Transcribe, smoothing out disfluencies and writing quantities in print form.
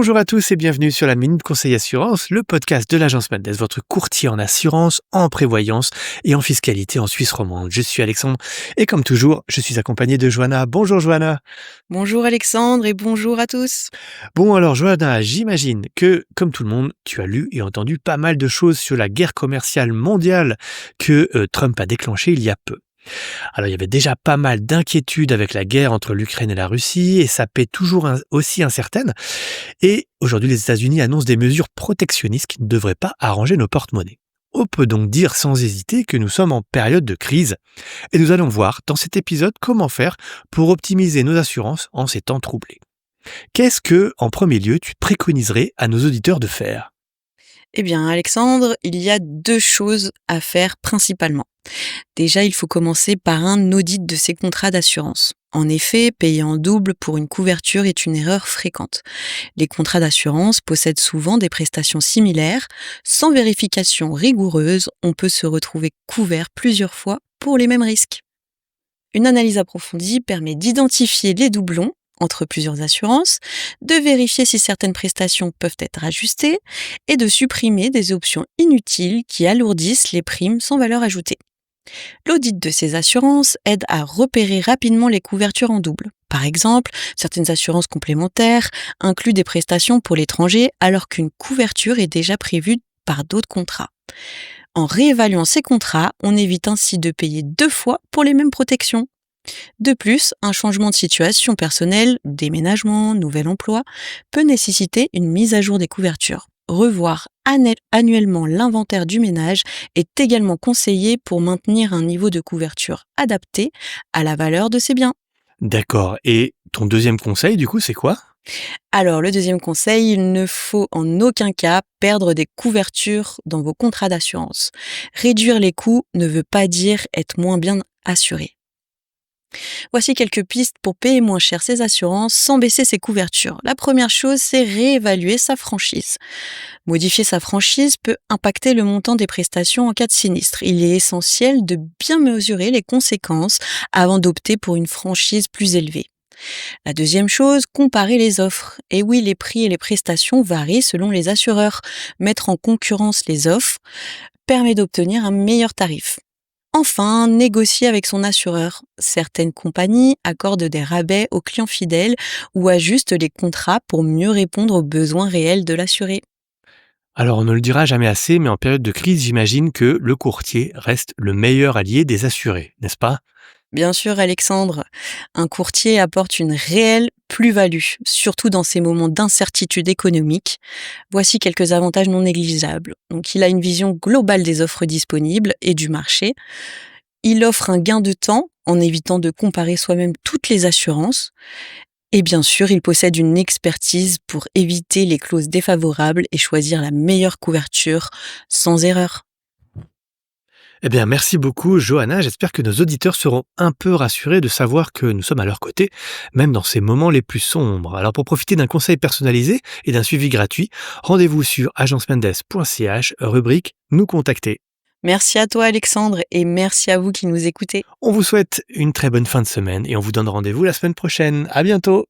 Bonjour à tous et bienvenue sur la Minute Conseil Assurance, le podcast de l'agence Mendes, votre courtier en assurance, en prévoyance et en fiscalité en Suisse romande. Je suis Alexandre et comme toujours, je suis accompagné de Johanna. Bonjour Johanna. Bonjour Alexandre et bonjour à tous. Bon alors Johanna, j'imagine que, comme tout le monde, tu as lu et entendu pas mal de choses sur la guerre commerciale mondiale que Trump a déclenchée il y a peu. Alors il y avait déjà pas mal d'inquiétudes avec la guerre entre l'Ukraine et la Russie et sa paix toujours aussi incertaine. Et aujourd'hui les États-Unis annoncent des mesures protectionnistes qui ne devraient pas arranger nos porte-monnaies. On peut donc dire sans hésiter que nous sommes en période de crise et nous allons voir dans cet épisode comment faire pour optimiser nos assurances en ces temps troublés. Qu'est-ce que, en premier lieu, tu préconiserais à nos auditeurs de faire ? Eh bien Alexandre, il y a deux choses à faire principalement. Déjà, il faut commencer par un audit de ses contrats d'assurance. En effet, payer en double pour une couverture est une erreur fréquente. Les contrats d'assurance possèdent souvent des prestations similaires. Sans vérification rigoureuse, on peut se retrouver couvert plusieurs fois pour les mêmes risques. Une analyse approfondie permet d'identifier les doublons entre plusieurs assurances, de vérifier si certaines prestations peuvent être ajustées et de supprimer des options inutiles qui alourdissent les primes sans valeur ajoutée. L'audit de ces assurances aide à repérer rapidement les couvertures en double. Par exemple, certaines assurances complémentaires incluent des prestations pour l'étranger alors qu'une couverture est déjà prévue par d'autres contrats. En réévaluant ces contrats, on évite ainsi de payer 2 fois pour les mêmes protections. De plus, un changement de situation personnelle, déménagement, nouvel emploi, peut nécessiter une mise à jour des couvertures. Revoir annuellement l'inventaire du ménage est également conseillé pour maintenir un niveau de couverture adapté à la valeur de ses biens. D'accord. Et ton deuxième conseil, du coup, c'est quoi ? Alors, le deuxième conseil, il ne faut en aucun cas perdre des couvertures dans vos contrats d'assurance. Réduire les coûts ne veut pas dire être moins bien assuré. Voici quelques pistes pour payer moins cher ses assurances sans baisser ses couvertures. La première chose, c'est réévaluer sa franchise. Modifier sa franchise peut impacter le montant des prestations en cas de sinistre. Il est essentiel de bien mesurer les conséquences avant d'opter pour une franchise plus élevée. La deuxième chose, comparer les offres. Et oui, les prix et les prestations varient selon les assureurs. Mettre en concurrence les offres permet d'obtenir un meilleur tarif. Enfin, négocier avec son assureur. Certaines compagnies accordent des rabais aux clients fidèles ou ajustent les contrats pour mieux répondre aux besoins réels de l'assuré. Alors on ne le dira jamais assez, mais en période de crise, j'imagine que le courtier reste le meilleur allié des assurés, n'est-ce pas ? Bien sûr, Alexandre, un courtier apporte une réelle plus-value, surtout dans ces moments d'incertitude économique. Voici quelques avantages non négligeables. Donc, il a une vision globale des offres disponibles et du marché. Il offre un gain de temps en évitant de comparer soi-même toutes les assurances. Et bien sûr, il possède une expertise pour éviter les clauses défavorables et choisir la meilleure couverture sans erreur. Eh bien, merci beaucoup, Johanna. J'espère que nos auditeurs seront un peu rassurés de savoir que nous sommes à leur côté, même dans ces moments les plus sombres. Alors, pour profiter d'un conseil personnalisé et d'un suivi gratuit, rendez-vous sur agencemendes.ch, rubrique Nous contacter. Merci à toi, Alexandre, et merci à vous qui nous écoutez. On vous souhaite une très bonne fin de semaine et on vous donne rendez-vous la semaine prochaine. À bientôt!